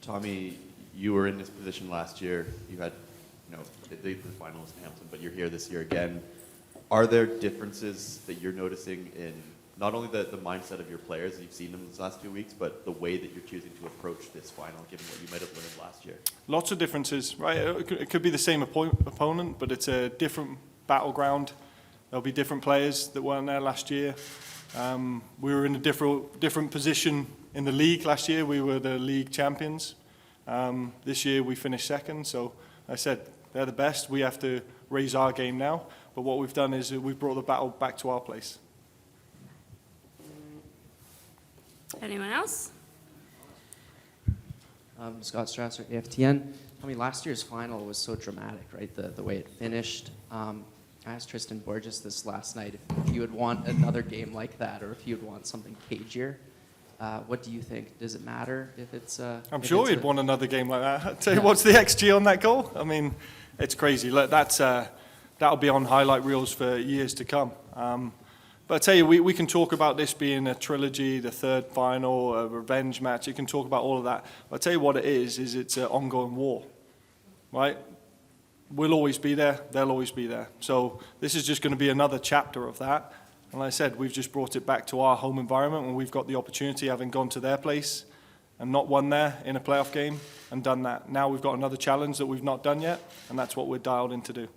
Tommy, you were in this position last year. You had, the finals in Hamilton, but you're here this year again. Are there differences that you're noticing in not only the mindset of your players, you've seen them these last 2 weeks, but the way that you're choosing to approach this final, given what you might have learned last year? Lots of differences, right? It could be the same opponent, but it's a different battleground. There'll be different players that weren't there last year. We were in a different position in the league last year. We were the league champions. This year we finished second, so I said they're the best. We have to raise our game now. But what we've done is we've brought the battle back to our place. Anyone else? Scott Strasser, AFTN. I mean, last year's final was so dramatic, right? The way it finished. I asked Tristan Borges this last night if you would want another game like that, or if you would want something cagier. What do you think? Does it matter if it's? I'm sure he'd want another game like that. I'll tell you, what's the XG on that goal? I mean, it's crazy. That'll be on highlight reels for years to come. But I tell you, we can talk about this being a trilogy, the third final, a revenge match. You can talk about all of that. But I tell you what it is it's an ongoing war, right? We'll always be there. They'll always be there. So this is just going to be another chapter of that. And like I said, we've just brought it back to our home environment when we've got the opportunity, having gone to their place and not won there in a playoff game and done that. Now we've got another challenge that we've not done yet, and that's what we're dialed in to do.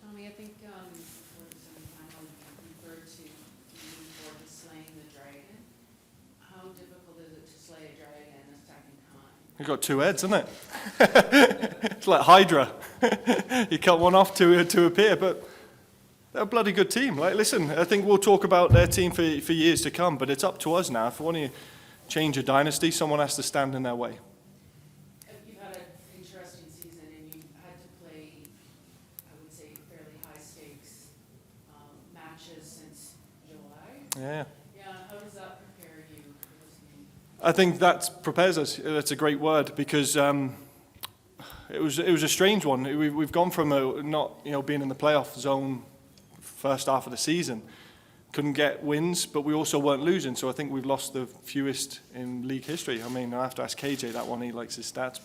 Tommy, I think for the semifinal, you referred to moving forward to slaying the dragon. How difficult is it to slay a dragon a second time? You've got two heads, isn't it? It's like Hydra. You cut one off to appear, but they're a bloody good team. Like, listen, I think we'll talk about their team for years to come, but it's up to us now. If we want to change a dynasty, someone has to stand in their way. You've had an interesting season, and you've had to play, I would say, fairly high-stakes matches since July. Yeah. Yeah, how does that prepare you for this game? I think that prepares us. That's a great word, because it was a strange one. We've gone from not being in the playoff zone first half of the season, couldn't get wins, but we also weren't losing. So I think we've lost the fewest in league history. I mean, I have to ask KJ that one. He likes his stats,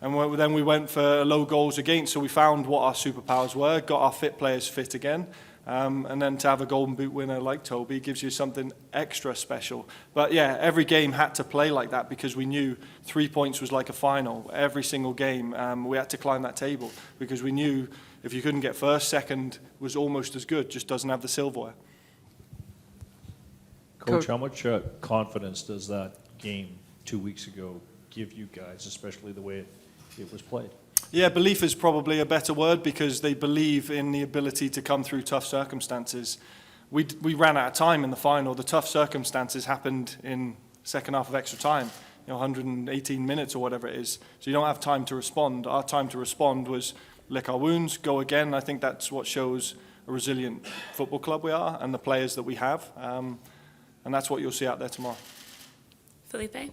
then we went for low goals against. So we found what our superpowers were, got our fit players fit again. And then to have a Golden Boot winner like Toby gives you something extra special. But yeah, every game had to play like that because we knew 3 points was like a final. Every single game, we had to climb that table because we knew if you couldn't get first, second was almost as good, just doesn't have the silverware. Coach, how much confidence does that game 2 weeks ago give you guys, especially the way it was played? Yeah, belief is probably a better word because they believe in the ability to come through tough circumstances. We ran out of time in the final. The tough circumstances happened in second half of extra time, 118 minutes or whatever it is. So you don't have time to respond. Our time to respond was lick our wounds, go again. I think that's what shows a resilient football club we are and the players that we have. And that's what you'll see out there tomorrow. Felipe?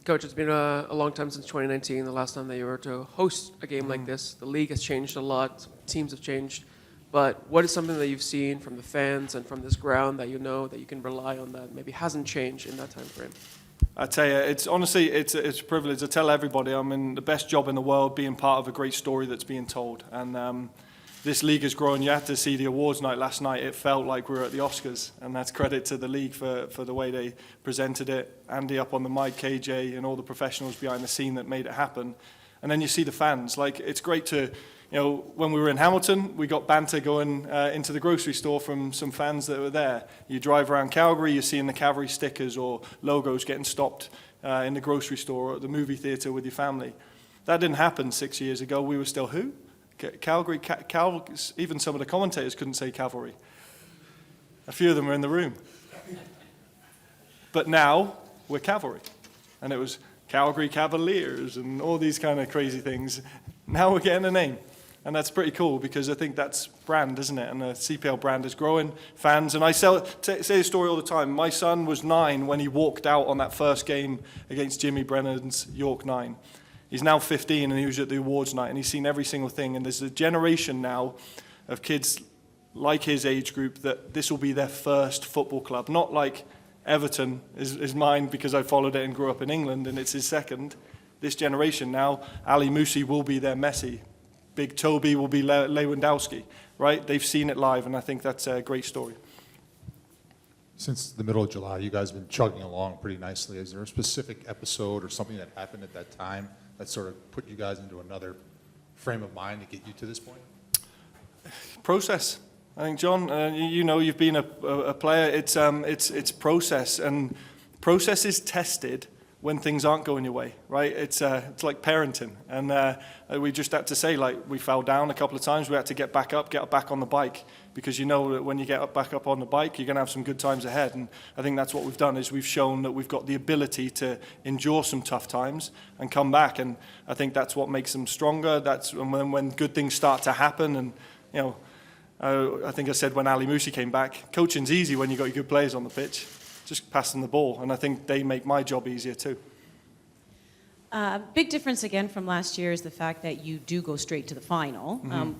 Coach, it's been a long time since 2019, the last time that you were to host a game like this. The league has changed a lot, teams have changed, but what is something that you've seen from the fans and from this ground that you know that you can rely on that maybe hasn't changed in that time frame? I tell you, it's honestly, it's a privilege. I tell everybody I'm in the best job in the world being part of a great story that's being told. And this league has grown. You had to see the awards night last night. It felt like we were at the Oscars, and that's credit to the league for the way they presented it. Andy up on the mic, KJ, and all the professionals behind the scene that made it happen. And then you see the fans. Like, it's great to, when we were in Hamilton, we got banter going into the grocery store from some fans that were there. You drive around Calgary, you're seeing the Cavalry stickers or logos getting stopped in the grocery store or at the movie theatre with your family. That didn't happen 6 years ago. We were still who? Calgary, even some of the commentators couldn't say Cavalry. A few of them were in the room. But now we're Cavalry. And it was Calgary Cavaliers and all these kind of crazy things. Now we're getting a name. And that's pretty cool because I think that's brand, isn't it? And the CPL brand is growing, fans. And I say the story all the time. My son was 9 when he walked out on that first game against Jimmy Brennan's York 9. He's now 15 and he was at the awards night and he's seen every single thing. And there's a generation now of kids like his age group that this will be their first football club. Not like Everton is mine because I followed it and grew up in England, and it's his second. This generation now, Ali Musi will be their Messi. Big Toby will be Lewandowski, right? They've seen it live, and I think that's a great story. Since the middle of July, you guys have been chugging along pretty nicely. Is there a specific episode or something that happened at that time that sort of put you guys into another frame of mind to get you to this point? Process. I think, John, you know, you've been a player. It's process, and process is tested when things aren't going your way, right? It's like parenting, and we just had to say, like, we fell down a couple of times. We had to get back on the bike, because you know that when you get back up on the bike, you're going to have some good times ahead. And I think that's what we've done, is we've shown that we've got the ability to endure some tough times and come back. And I think that's what makes them stronger. That's when good things start to happen. And, you know, I think I said when Ali Musi came back, coaching's easy when you've got your good players on the pitch. Just pass them the ball. And I think they make my job easier too. Big difference again from last year is the fact that you do go straight to the final.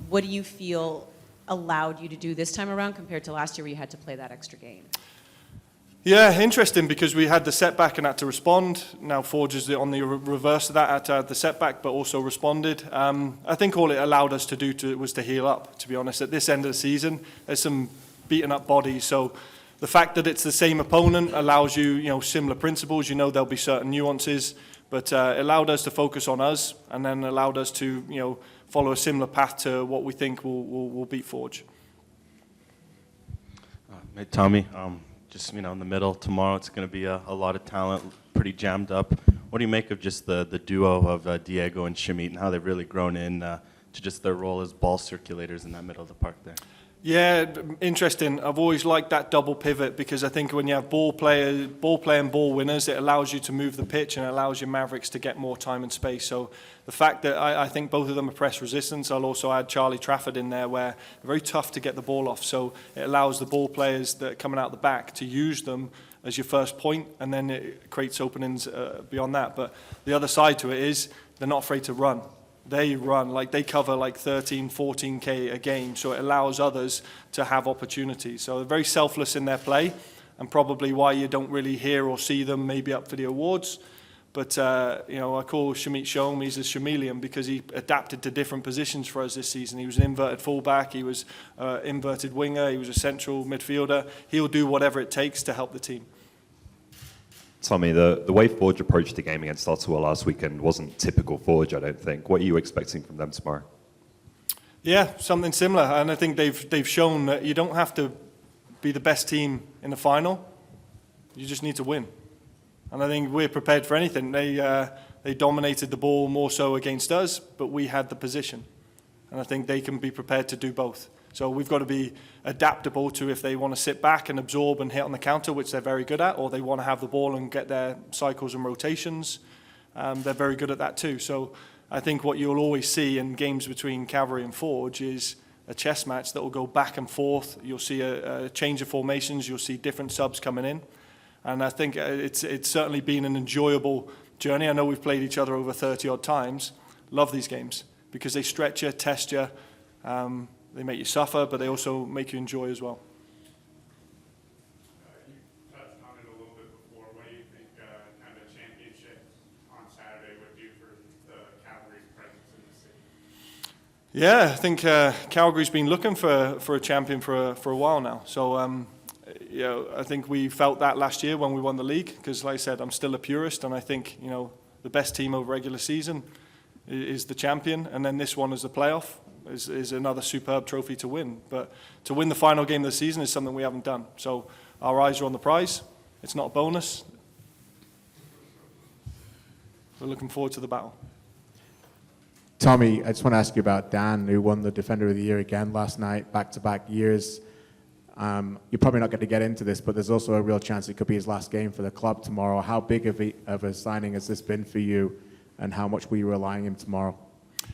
What do you feel allowed you to do this time around compared to last year where you had to play that extra game? Yeah, interesting, because we had the setback and had to respond. Now Forge is on the reverse of that, had the setback but also responded. I think all it allowed us to do was to heal up, to be honest. At this end of the season, there's some beaten up bodies, so the fact that it's the same opponent allows you, similar principles. You know there'll be certain nuances, but it allowed us to focus on us, and then allowed us to, follow a similar path to what we think will beat Forge. Hey, Tommy, just in the middle tomorrow, it's going to be a lot of talent, pretty jammed up. What do you make of just the duo of Diego and Shamit, and how they've really grown in to just their role as ball circulators in that middle of the park there? Yeah, interesting. I've always liked that double pivot, because I think when you have ball play and ball winners, it allows you to move the pitch and allows your Mavericks to get more time and space. So the fact that I think both of them are press resistance, I'll also add Charlie Trafford in there, where they're very tough to get the ball off. So it allows the ball players that are coming out the back to use them as your first point, and then it creates openings beyond that. But the other side to it is they're not afraid to run. They run, they cover 13, 14K a game, so it allows others to have opportunities. So they're very selfless in their play, and probably why you don't really hear or see them maybe up for the awards. But, I call Shamit Shom, he's a chameleon, because he adapted to different positions for us this season. He was an inverted fullback, he was an inverted winger, he was a central midfielder. He'll do whatever it takes to help the team. Tommy, the way Forge approached the game against Ottawa last weekend wasn't typical Forge, I don't think. What are you expecting from them tomorrow? Yeah, something similar. And I think they've shown that you don't have to be the best team in the final. You just need to win. And I think we're prepared for anything. They dominated the ball more so against us, but we had the position. And I think they can be prepared to do both. So we've got to be adaptable to if they want to sit back and absorb and hit on the counter, which they're very good at, or they want to have the ball and get their cycles and rotations. They're very good at that too. So I think what you'll always see in games between Cavalry and Forge is a chess match that will go back and forth. You'll see a change of formations. You'll see different subs coming in. And I think it's certainly been an enjoyable journey. I know we've played each other over 30-odd times. Love these games because they stretch you, test you. They make you suffer, but they also make you enjoy as well. You touched on it a little bit before. What do you think kind of championship on Saturday would do for the Cavalry's presence in the city? Yeah, I think Calgary's been looking for a champion for a while now. So, I think we felt that last year when we won the league because, like I said, I'm still a purist, and I think, the best team over regular season is the champion, and then this one is the playoff. Is another superb trophy to win. But to win the final game of the season is something we haven't done. So our eyes are on the prize. It's not a bonus. We're looking forward to the battle. Tommy, I just want to ask you about Dan, who won the Defender of the Year again last night, back-to-back years. You're probably not going to get into this, but there's also a real chance it could be his last game for the club tomorrow. How big of a signing has this been for you, and how much were you relying on him tomorrow?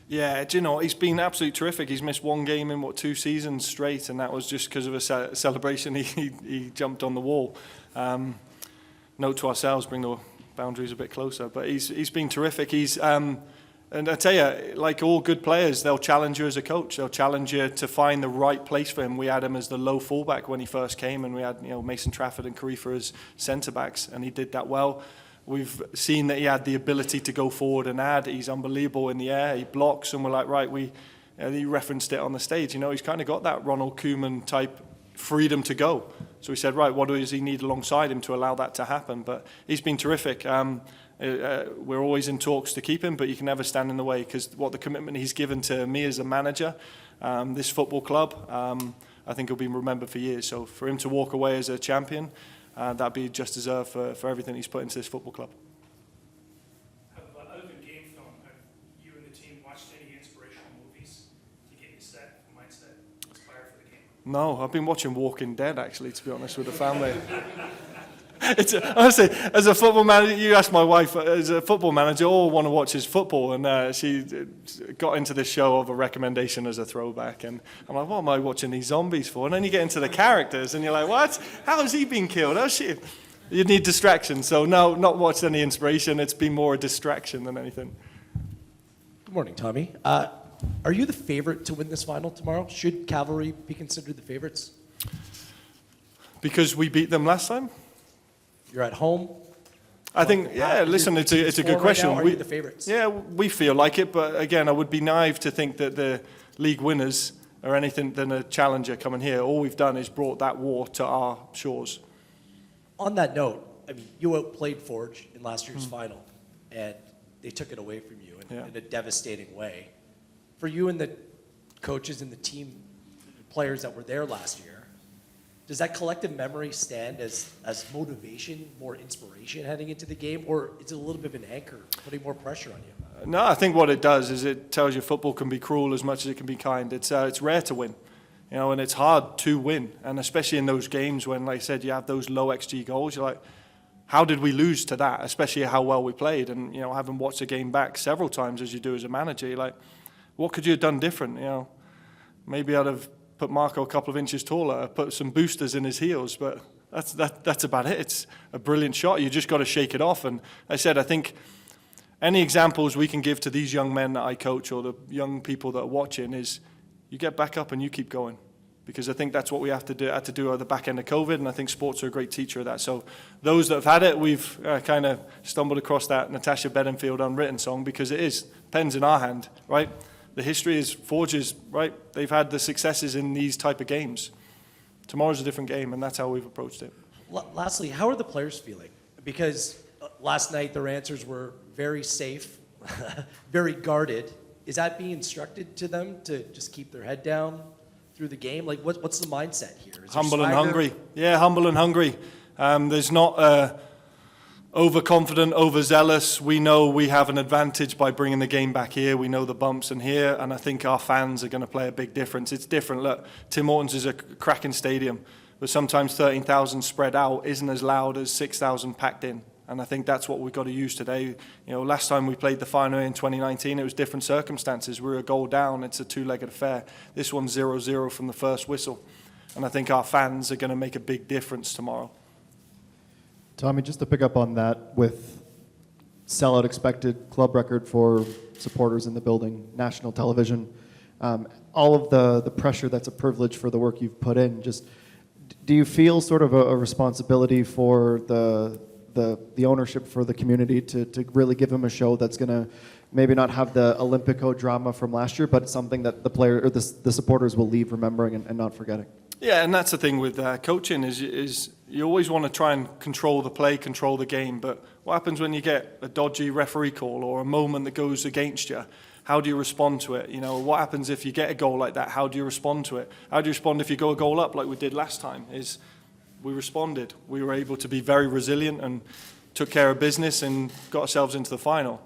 Yeah, he's been absolutely terrific. He's missed one game in, 2 seasons straight, and that was just because of a celebration. He jumped on the wall. Note to ourselves, bring the boundaries a bit closer. But he's been terrific. He's, And I tell you, like all good players, they'll challenge you as a coach. They'll challenge you to find the right place for him. We had him as the low fullback when he first came, and we had Mason Trafford and Karifa as centre backs, and he did that well. We've seen that he had the ability to go forward and add. He's unbelievable in the air. He blocks, and we're like, right, he referenced it on the stage. He's kind of got that Ronald Koeman type freedom to go. So we said, right, what does he need alongside him to allow that to happen? But he's been terrific. We're always in talks to keep him, but you can never stand in the way, because what the commitment he's given to me as a manager, this football club, I think he'll be remembered for years. So for him to walk away as a champion, that'd be just deserved for everything he's put into this football club. Other than game film, have you and the team watched any inspirational movies to get you set, mindset, inspired for the game? No, I've been watching Walking Dead, actually, to be honest, with the family. Honestly, as a football manager, you ask my wife, as a football manager, all want to watch is football, and she got into this show of a recommendation as a throwback, and I'm like, what am I watching these zombies for? And then you get into the characters, and you're like, what? How has he been killed? How's she? You need distraction, so no, not watched any inspiration. It's been more a distraction than anything. Good morning, Tommy. Are you the favorite to win this final tomorrow? Should Cavalry be considered the favorites? Because we beat them last time? You're at home. I think, yeah, listen, it's a good question. Right now, are you the favorites? Yeah, we feel like it, but again, I would be naive to think that the league winners are anything than a challenger coming here. All we've done is brought that war to our shores. On that note, I mean, you outplayed Forge in last year's final, and they took it away from you in a devastating way. For you and the coaches and the team players that were there last year, does that collective memory stand as motivation, more inspiration heading into the game, or is it a little bit of an anchor, putting more pressure on you? No, I think what it does is it tells you football can be cruel as much as it can be kind. It's rare to win, and it's hard to win, and especially in those games when, like I said, you have those low XG goals. You're like, how did we lose to that? Especially how well we played, and having watched the game back several times as you do as a manager, you're like, what could you have done different? Maybe I'd have put Marco a couple of inches taller, put some boosters in his heels, but that's about it. It's a brilliant shot. You just got to shake it off. And I said, I think any examples we can give to these young men that I coach or the young people that are watching is you get back up and you keep going. Because I think that's what we had to do at the back end of COVID, and I think sports are a great teacher of that. So those that have had it, we've kind of stumbled across that Natasha Bedingfield unwritten song, because it is pens in our hand, right? The history is Forges, right? They've had the successes in these type of games. Tomorrow's a different game, and that's how we've approached it. Lastly, how are the players feeling? Because last night their answers were very safe, very guarded. Is that being instructed to them to just keep their head down through the game? Like, what's the mindset here? Is there humble and swagger? hungry. Yeah, humble and hungry. There's not overconfident, overzealous. We know we have an advantage by bringing the game back here. We know the bumps in here, and I think our fans are going to play a big difference. It's different. Look, Tim Hortons is a cracking stadium, but sometimes 13,000 spread out isn't as loud as 6,000 packed in. And I think that's what we've got to use today. Last time we played the final in 2019, it was different circumstances. We were a goal down. It's a two-legged affair. This one's 0-0 from the first whistle. And I think our fans are going to make a big difference tomorrow. Tommy, just to pick up on that, with sellout expected, club record for supporters in the building, national television, all of the pressure that's a privilege for the work you've put in, just do you feel sort of a responsibility for the ownership, for the community to really give them a show that's going to maybe not have the Olympico drama from last year, but something that the player or the supporters will leave remembering and not forgetting? Yeah, and that's the thing with coaching is you always want to try and control the play, control the game. But what happens when you get a dodgy referee call or a moment that goes against you? How do you respond to it? What happens if you get a goal like that? How do you respond to it? How do you respond if you go a goal up like we did last time? We responded. We were able to be very resilient and took care of business and got ourselves into the final.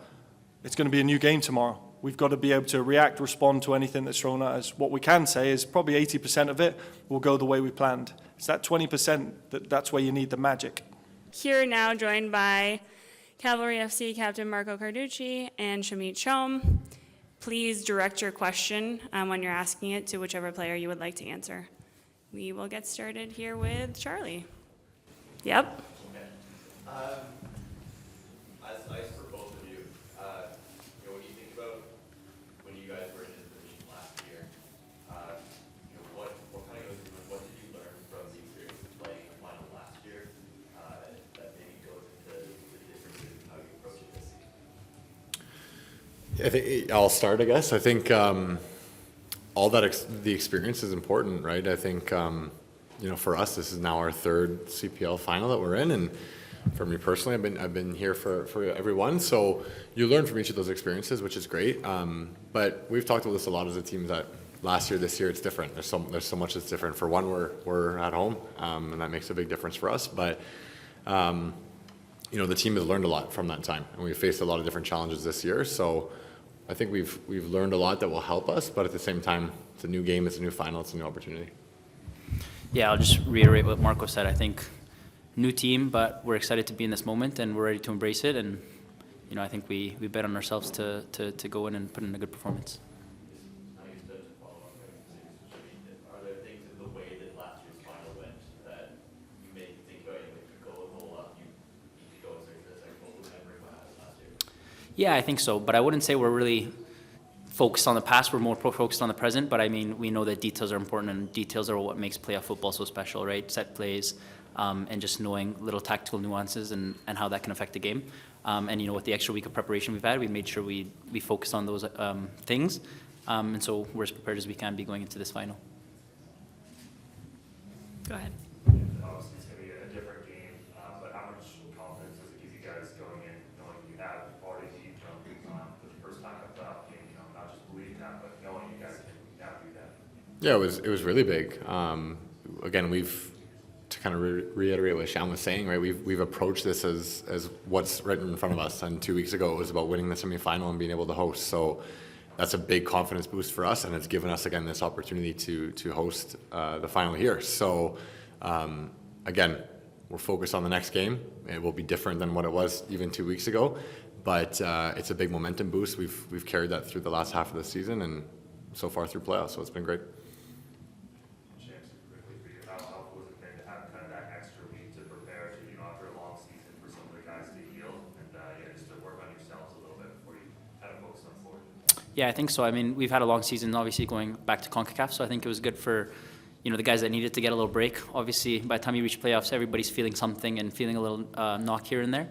It's going to be a new game tomorrow. We've got to be able to react, respond to anything that's thrown at us. What we can say is probably 80% of it will go the way we planned. It's that 20% that's where you need the magic. Here now joined by Cavalry FC captain Marco Carducci and Shamit Chom. Please direct your question when you're asking it to whichever player you would like to answer. We will get started here with Charlie. Yep. Okay. As for both of you, when you think about I think I'll start, I guess. I think all that the experience is important, right? I think, for us, this is now our third CPL final that we're in, and for me personally, I've been here for everyone. So you learn from each of those experiences, which is great. But we've talked about this a lot as a team that last year, this year, it's different. There's so much that's different. For one, we're at home, and that makes a big difference for us. But the team has learned a lot from that time, and we've faced a lot of different challenges this year. So I think we've learned a lot that will help us. But at the same time, it's a new game, it's a new final, it's a new opportunity. Yeah, I'll just reiterate what Marco said. I think new team, but we're excited to be in this moment and we're ready to embrace it. And I think we bet on ourselves to go in and put in a good performance. Are there things in the way that last year's final went that you may think, oh, if you go a goal up, you need to go as a goal memory what happened last year? Yeah, I think so. But I wouldn't say we're really focused on the past. We're more focused on the present. But I mean, we know that details are important, and details are what makes playoff football so special, right? Set plays, and just knowing little tactical nuances and how that can affect the game. And with the extra week of preparation we've had, we made sure we focused on those things. And so we're as prepared as we can be going into this final. Go ahead. Obviously, it's going to be a different game, but how much confidence does it give you guys going in, knowing you have already beat them for the first time at the playoff game, not just believing that, but knowing you guys can now do that? Yeah, it was really big. Again, to kind of reiterate what Sham was saying, right? We've approached this as what's right in front of us. And 2 weeks ago, it was about winning the semifinal and being able to host. So that's a big confidence boost for us, and it's given us again this opportunity to host the final here. So again, we're focused on the next game. It will be different than what it was even 2 weeks ago, but it's a big momentum boost. We've carried that through the last half of the season and so far through playoffs. So it's been great. Yeah, I think so. I mean, we've had a long season, obviously, going back to CONCACAF, so I think it was good for, the guys that needed to get a little break. Obviously, by the time you reach playoffs, everybody's feeling something and feeling a little knock here and there.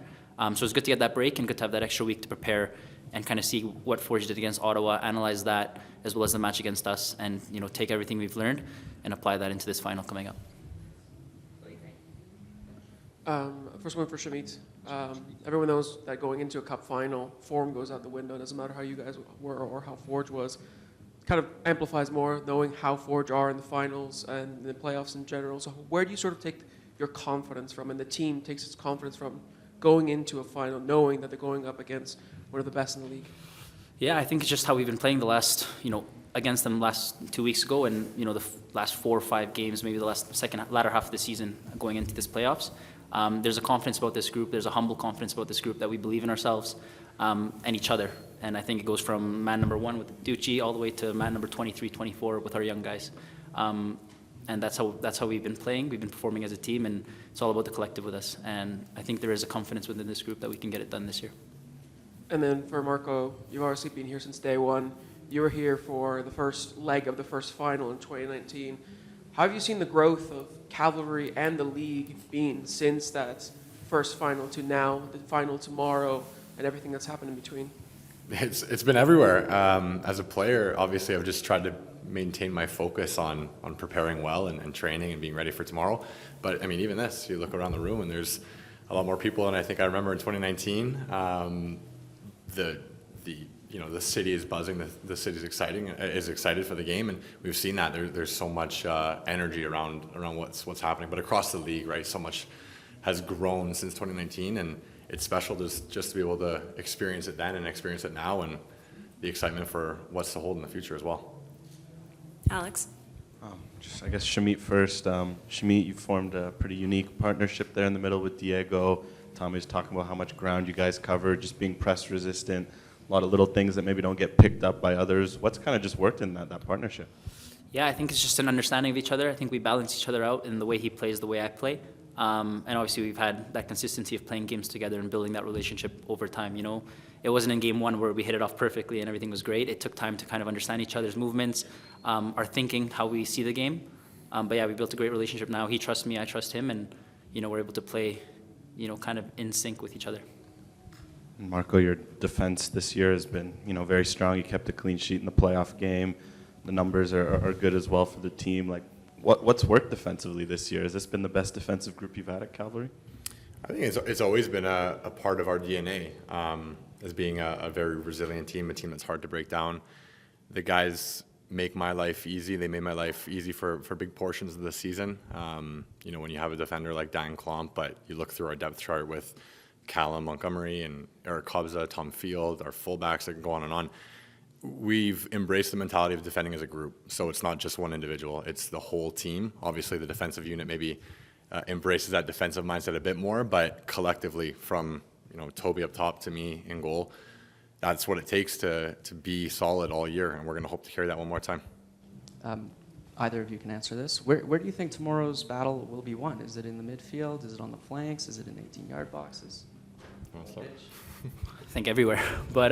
So it's good to get that break and good to have that extra week to prepare and kind of see what Forge did against Ottawa, analyze that, as well as the match against us, and, take everything we've learned and apply that into this final coming up. First one for Shamit. Everyone knows that going into a cup final, form goes out the window. It doesn't matter how you guys were or how Forge was. It kind of amplifies more knowing how Forge are in the finals and the playoffs in general. So where do you sort of take your confidence from, and the team takes its confidence from going into a final, knowing that they're going up against one of the best in the league? Yeah, I think it's just how we've been playing the last, against them last 2 weeks ago, and the last 4 or 5 games, maybe the latter half of the season going into this playoffs. There's a confidence about this group. There's a humble confidence about this group that we believe in ourselves and each other. And I think it goes from man number 1 with Ducci all the way to man number 23, 24 with our young guys. And that's how we've been playing. We've been performing as a team, and it's all about the collective with us. And I think there is a confidence within this group that we can get it done this year. And then for Marco, you've obviously been here since day one. You were here for the first leg of the first final in 2019. How have you seen the growth of Cavalry and the league been since that first final to now, the final tomorrow, and everything that's happened in between? It's been everywhere. As a player, obviously, I've just tried to maintain my focus on preparing well and training and being ready for tomorrow. But I mean, even this, you look around the room and there's a lot more people than I think I remember in 2019. The city is buzzing. The city is excited for the game, and we've seen that. There's so much energy around what's happening. But across the league, right, so much has grown since 2019, and it's special just to be able to experience it then and experience it now, and the excitement for what's to hold in the future as well. Alex? I guess Shamit first. Shamit, you formed a pretty unique partnership there in the middle with Diego. Tommy was talking about how much ground you guys covered, just being press resistant, a lot of little things that maybe don't get picked up by others. What's kind of just worked in that partnership? Yeah, I think it's just an understanding of each other. I think we balance each other out in the way he plays, the way I play. And obviously we've had that consistency of playing games together and building that relationship over time. It wasn't in game 1 where we hit it off perfectly and everything was great. It took time to kind of understand each other's movements, our thinking, how we see the game. But yeah, we built a great relationship now. He trusts me, I trust him, and we're able to play, kind of in sync with each other. Marco, your defense this year has been, very strong. You kept a clean sheet in the playoff game. The numbers are good as well for the team. Like, what's worked defensively this year? Has this been the best defensive group you've had at Cavalry? I think it's always been a part of our DNA as being a very resilient team, a team that's hard to break down. The guys make my life easy. They made my life easy for big portions of the season. When you have a defender like Dan Klomp, but you look through our depth chart with Callum Montgomery and Eric Kobza, Tom Field, our fullbacks that can go on and on. We've embraced the mentality of defending as a group. So it's not just one individual, it's the whole team. Obviously, the defensive unit maybe embraces that defensive mindset a bit more, but collectively from Toby up top to me in goal, that's what it takes to be solid all year, and we're going to hope to carry that one more time. Either of you can answer this. Where do you think tomorrow's battle will be won? Is it in the midfield? Is it on the flanks? Is it in 18-yard boxes? I think everywhere. But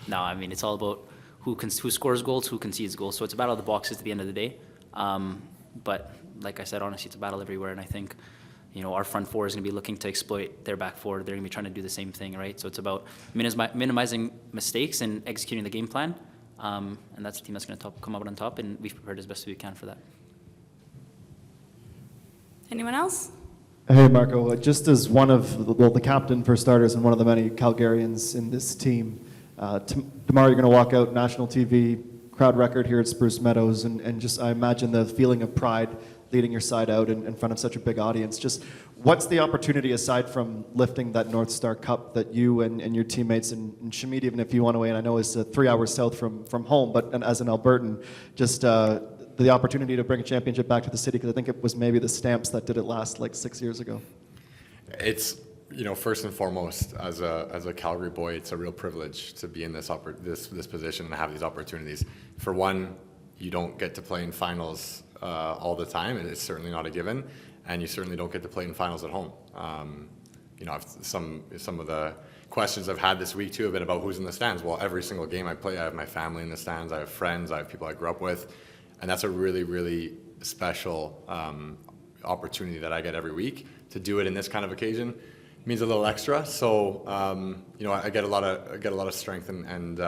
no, I mean, it's all about who scores goals, who concedes goals. So it's a battle of the boxes at the end of the day. But like I said, honestly, it's a battle everywhere. And I think, our front four is going to be looking to exploit their back four. They're going to be trying to do the same thing, right? So it's about minimizing mistakes and executing the game plan. And that's the team that's going to come out on top, and we've prepared as best as we can for that. Anyone else? Hey, Marco. Just as one of the captain for starters and one of the many Calgarians in this team, tomorrow you're going to walk out national TV, crowd record here at Spruce Meadows, and just I imagine the feeling of pride leading your side out in front of such a big audience. Just what's the opportunity aside from lifting that North Star Cup that you and your teammates and Shamit, even if you want to weigh in, I know is 3 hours south from home, but as an Albertan, just the opportunity to bring a championship back to the city, because I think it was maybe the Stamps that did it last 6 years ago. It's first and foremost, as a Calgary boy, it's a real privilege to be in this position and have these opportunities. For one, you don't get to play in finals all the time, and it's certainly not a given. And you certainly don't get to play in finals at home. Some of the questions I've had this week too have been about who's in the stands. Well, every single game I play, I have my family in the stands, I have friends, I have people I grew up with, and that's a really, really special opportunity that I get every week. To do it in this kind of occasion means a little extra. So I get a lot of strength and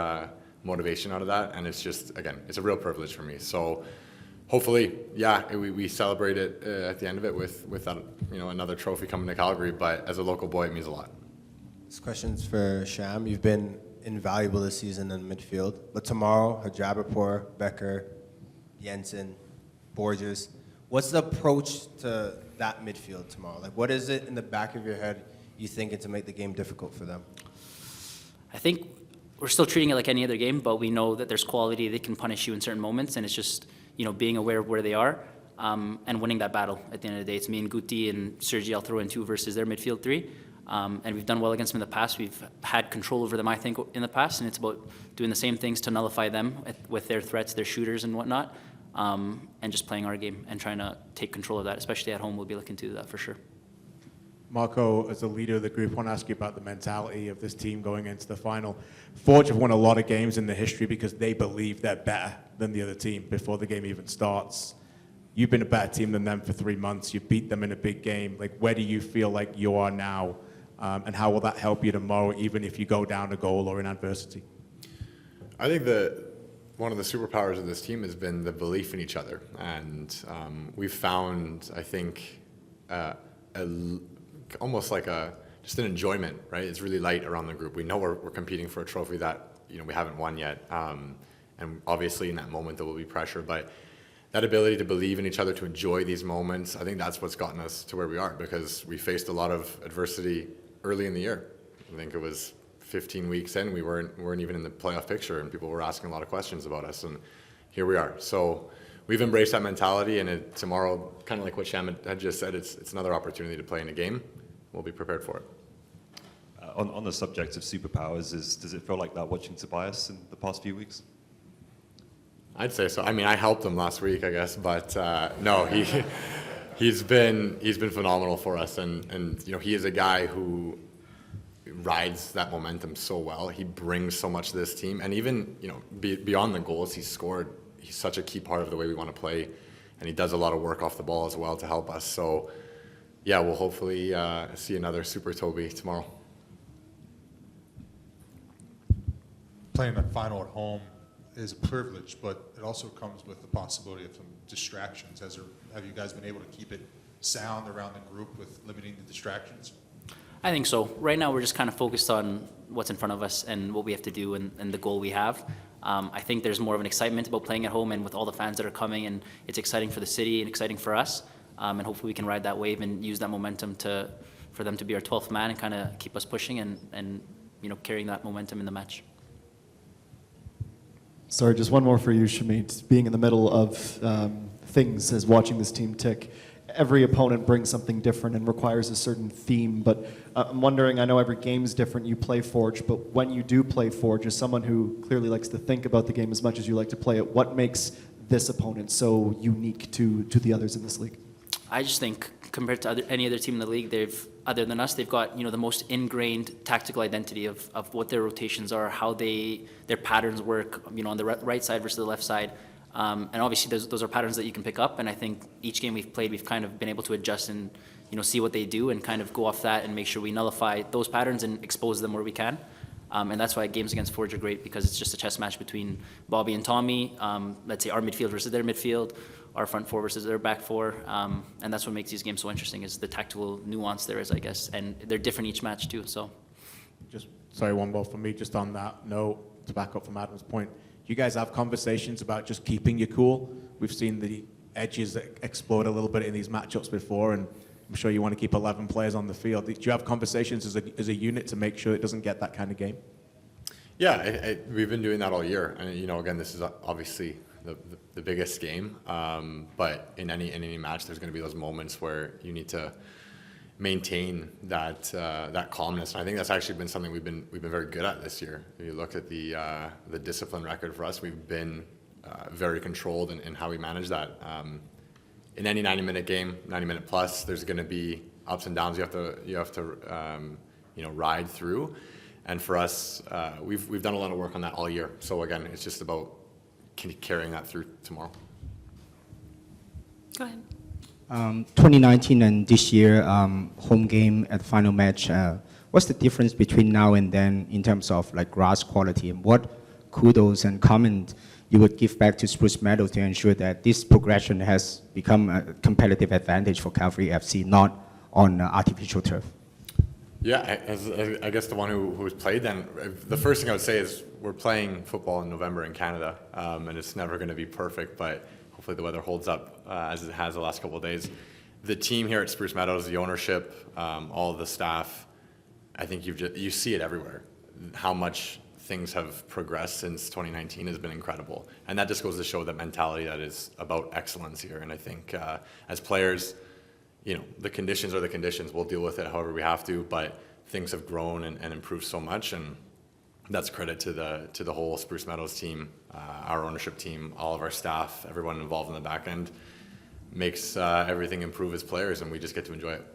motivation out of that, and it's just, again, it's a real privilege for me. So. Hopefully, we celebrate it at the end of it with that, another trophy coming to Calgary. But as a local boy, it means a lot. This question's for Sham. You've been invaluable this season in midfield, but tomorrow, Hajabrapur, Becker, Jensen, Borges. What's the approach to that midfield tomorrow? What is it in the back of your head you thinking to make the game difficult for them? I think we're still treating it like any other game, but we know that there's quality. They can punish you in certain moments, and it's just being aware of where they are and winning that battle. At the end of the day, it's me and Guti and Sergi. I'll throw in two versus their midfield three, and we've done well against them in the past. We've had control over them, I think, in the past, and it's about doing the same things to nullify them with their threats, their shooters and whatnot, and just playing our game and trying to take control of that. Especially at home, we'll be looking to do that for sure. Marco, as a leader of the group, I want to ask you about the mentality of this team going into the final. Forge have won a lot of games in the history because they believe they're better than the other team before the game even starts. You've been a better team than them for 3 months. You beat them in a big game. Where do you feel like you are now? And how will that help you tomorrow, even if you go down a goal or in adversity? I think that one of the superpowers of this team has been the belief in each other. And we've found, I think, almost like just an enjoyment, right? It's really light around the group. We know we're competing for a trophy that we haven't won yet, and obviously in that moment there will be pressure. But that ability to believe in each other, to enjoy these moments, I think that's what's gotten us to where we are, because we faced a lot of adversity early in the year. I think it was 15 weeks in, we weren't even in the playoff picture, and people were asking a lot of questions about us, and here we are. So we've embraced that mentality, and tomorrow, kind of like what Sham had just said, it's another opportunity to play in a game. We'll be prepared for it. On the subject of superpowers, does it feel like that watching Tobias in the past few weeks? I'd say so. I mean, I helped him last week, I guess, but no, he's been phenomenal for us, and he is a guy who rides that momentum so well. He brings so much to this team, and even beyond the goals he's scored, he's such a key part of the way we want to play, and he does a lot of work off the ball as well to help us. So, yeah, we'll hopefully see another Super Toby tomorrow. playing a final at home is a privilege, but it also comes with the possibility of some distractions. Have you guys been able to keep it sound around the group with limiting the distractions? I think so. Right now, we're just kind of focused on what's in front of us and what we have to do and the goal we have. I think there's more of an excitement about playing at home and with all the fans that are coming, and it's exciting for the city and exciting for us. And hopefully we can ride that wave and use that momentum for them to be our 12th man and kind of keep us pushing and carrying that momentum in the match. Sorry, just one more for you, Shamit. Being in the middle of things as watching this team tick, every opponent brings something different and requires a certain theme, but I'm wondering, I know every game is different, you play Forge, but when you do play Forge, as someone who clearly likes to think about the game as much as you like to play it, what makes this opponent so unique to the others in this league? I just think compared to any other team in the league, other than us, they've got the most ingrained tactical identity of what their rotations are, how their patterns work, on the right side versus the left side. And obviously those are patterns that you can pick up, and I think each game we've played, we've kind of been able to adjust and see what they do and kind of go off that and make sure we nullify those patterns and expose them where we can. And that's why games against Forge are great, because it's just a chess match between Bobby and Tommy, let's say our midfield versus their midfield, our front four versus their back four, and that's what makes these games so interesting, is the tactical nuance there is, I guess, and they're different each match too. So, just sorry, one more for me, just on that note, to back up from Adam's point. You guys have conversations about just keeping your cool. We've seen the edges explode a little bit in these matchups before, and I'm sure you want to keep 11 players on the field. Do you have conversations as a unit to make sure it doesn't get that kind of game? Yeah, we've been doing that all year. And, again, this is obviously the biggest game, but in any match, there's going to be those moments where you need to maintain that calmness. And I think that's actually been something we've been very good at this year. If you look at the discipline record for us, we've been very controlled in how we manage that. In any 90-minute game, 90-minute plus, there's going to be ups and downs you have to ride through. And for us, we've done a lot of work on that all year. So again, it's just about carrying that through tomorrow. Go ahead. 2019 and this year, home game at the final match, what's the difference between now and then in terms of grass quality, and what kudos and comment you would give back to Spruce Meadows to ensure that this progression has become a competitive advantage for Cavalry FC, not on artificial turf? Yeah, I guess the one who's played then, the first thing I would say is we're playing football in November in Canada, and it's never going to be perfect, but hopefully the weather holds up as it has the last couple of days. The team here at Spruce Meadows, the ownership, all of the staff, I think you see it everywhere. How much things have progressed since 2019 has been incredible. And that just goes to show that mentality that is about excellence here. And I think as players, the conditions are the conditions. We'll deal with it however we have to, but things have grown and improved so much, and that's credit to the whole Spruce Meadows team, our ownership team, all of our staff, everyone involved in the back end makes everything improve as players, and we just get to enjoy it.